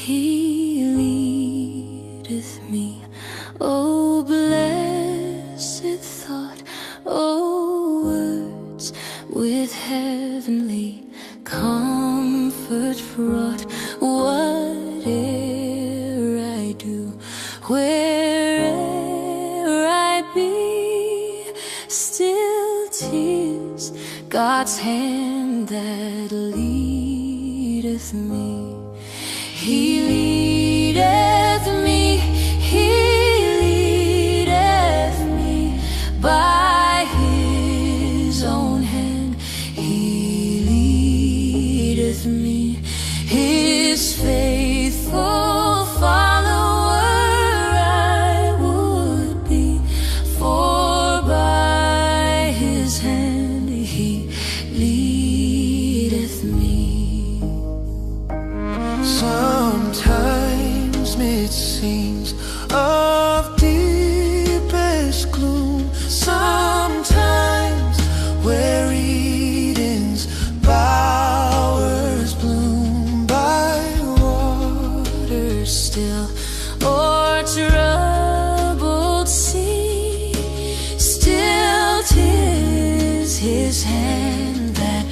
He leadeth me. Oh, blessed thought, oh, words with heavenly comfort fraught. Whate'er I do, where'er I be, still 'tis God's hand that leadeth me. He leadeth me, He leadeth me by His own hand. He leadeth me, His faithful follower I would be, for by His hand He leadeth me. Sometimes it seems of deepest gloom, sometimes where Eden's bowers bloom, by waters still or troubled sea, still 'tis His hand that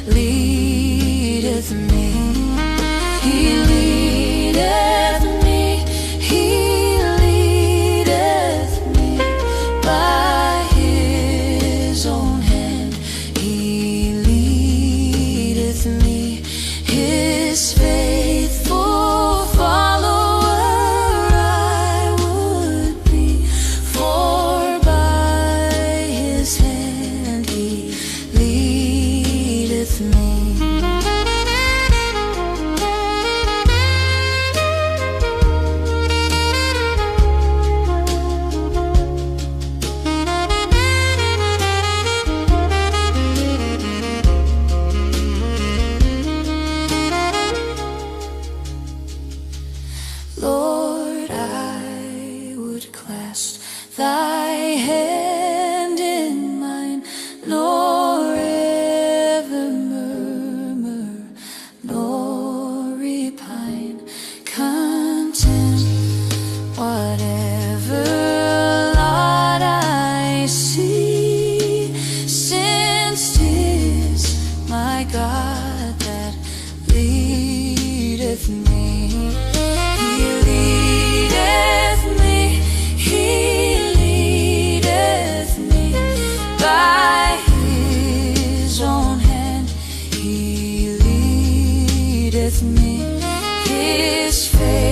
leadeth me. He leadeth me, He leadeth me by His own hand. He leadeth me, His faithful follower I would be, for by His hand He leadeth me. Lord, I would clasp Thy hand in mine, nor ever murmur, nor repine, content whatever lot I see, since 'tis my God that leadeth me. He leadeth me, He leadeth me by His own hand. He leadeth me, His faith